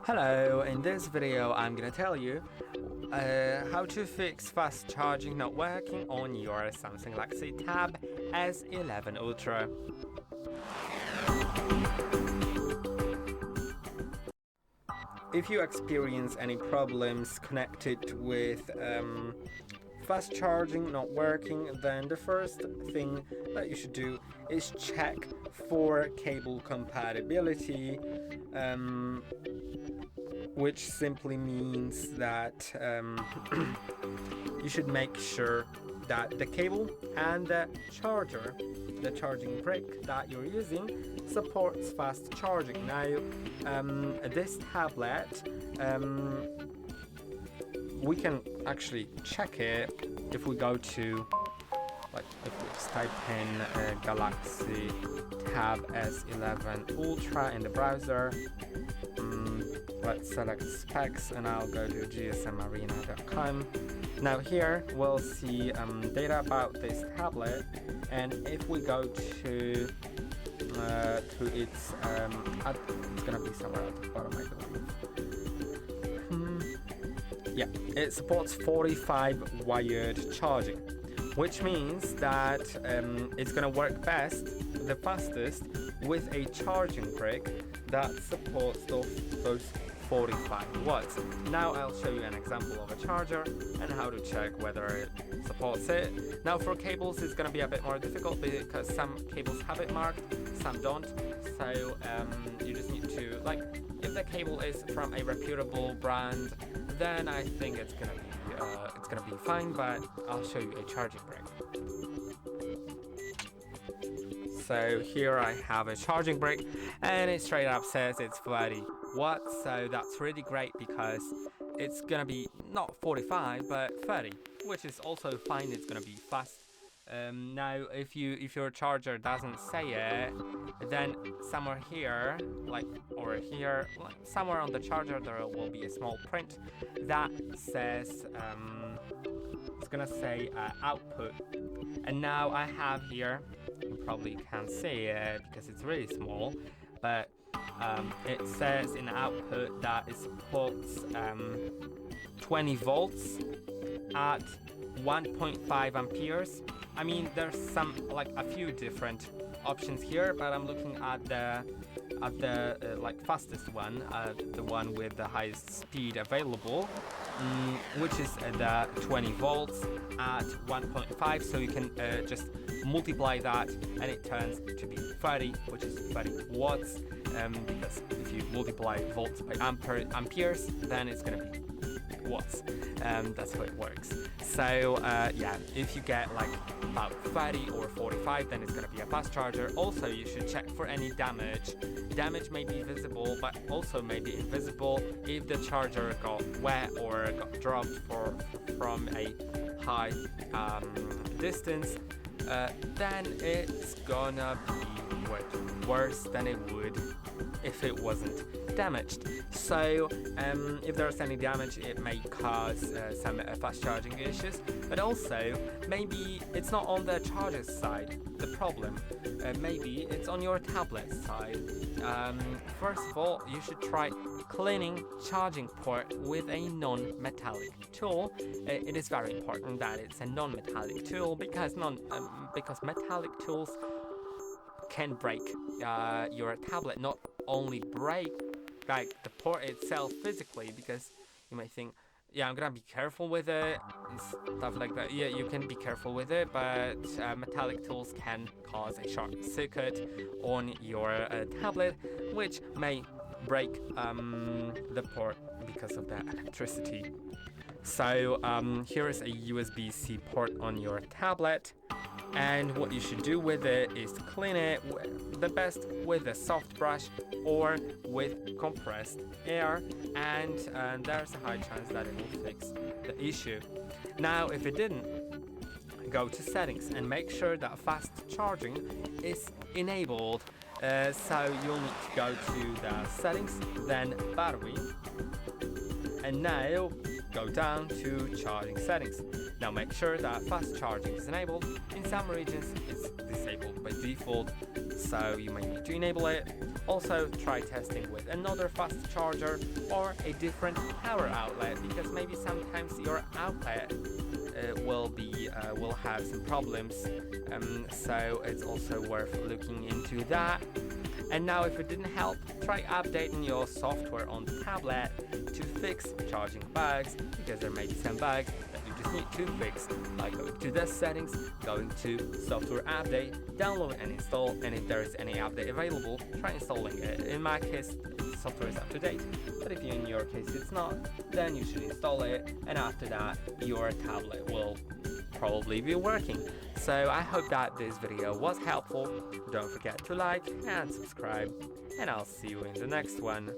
Hello, in this video I'm gonna tell you how to fix fast charging not working on your Samsung Galaxy Tab S11 Ultra. If you experience any problems connected with fast charging not working, then the first thing that you should do is check for cable compatibility, which simply means that you should make sure that the cable and the charger, the charging brick that you're using, supports fast charging. Now, this tablet, we can actually check it if we go to, like, if we just type in Galaxy Tab S11 Ultra in the browser. Let's select specs and I'll go to gsmarena.com. Now here we'll see data about this tablet, and if we go to its it's gonna be somewhere at the bottom, I believe. Yeah, it supports 45 wired charging, which means that it's gonna work best, the fastest, with a charging brick that supports those 45 watts. Now I'll show you an example of a charger and how to check whether it supports it. Now for cables it's going to be a bit more difficult because some cables have it marked, some don't. So you just need to, like, if the cable is from a reputable brand, then I think it's gonna be fine. But I'll show you a charging brick. So here I have a charging brick, and it straight up says it's 30 watts, so that's really great because it's gonna be not 45 but 30, which is also fine. It's gonna be fast. Now if your charger doesn't say it, then somewhere here, like, or here, like, somewhere on the charger there will be a small print that says it's gonna say output. And now I have here, you probably can't see it because it's really small, but it says in output that it supports 20 volts at 1.5 amperes. I mean, there's a few different options here, but I'm looking at the fastest one, the one with the highest speed available, which is the 20 volts at 1.5. So you can just multiply that and it turns to be 30, which is 30 watts, because if you multiply volts by amperes, then it's gonna be watts. That's how it works. So yeah, if you get like about 30 or 45, then it's gonna be a fast charger. Also, you should check for any damage. Damage may be visible, but also may be invisible. If the charger got wet or got dropped from a high distance, then it's gonna be worse than it would if it wasn't damaged. So if there's any damage, it may cause some fast charging issues, but also maybe it's not on the charger's side, the problem. Maybe it's on your tablet side. First of all, you should try cleaning charging port with a non-metallic tool. It is very important that it's a non-metallic tool because metallic tools can break your tablet. Not only break like the port itself physically, because you might think, yeah, I'm gonna be careful with it and stuff like that. Yeah, you can be careful with it, but metallic tools can cause a short circuit on your tablet, which may break the port because of that electricity. So here is a USB-C port on your tablet, and what you should do with it is clean it the best with a soft brush or with compressed air, and there's a high chance that it will fix the issue. Now if it didn't, go to settings and make sure that fast charging is enabled. So you'll need to go to the settings, then battery, and now go down to charging settings. Now make sure that fast charging is enabled. In some regions it's disabled by default, so you may need to enable it. Also try testing with another fast charger or a different power outlet, because maybe sometimes your outlet will have some problems, so it's also worth looking into that. And now, if it didn't help, try updating your software on the tablet to fix charging bugs, because there may be some bugs that you just need to fix, like going to the settings, going to software update, download and install, and if there is any update available, try installing it. In my case, the software is up to date, but if in your case it's not, then you should install it, and after that your tablet will probably be working. So I hope that this video was helpful. Don't forget to like and subscribe, and I'll see you in the next one.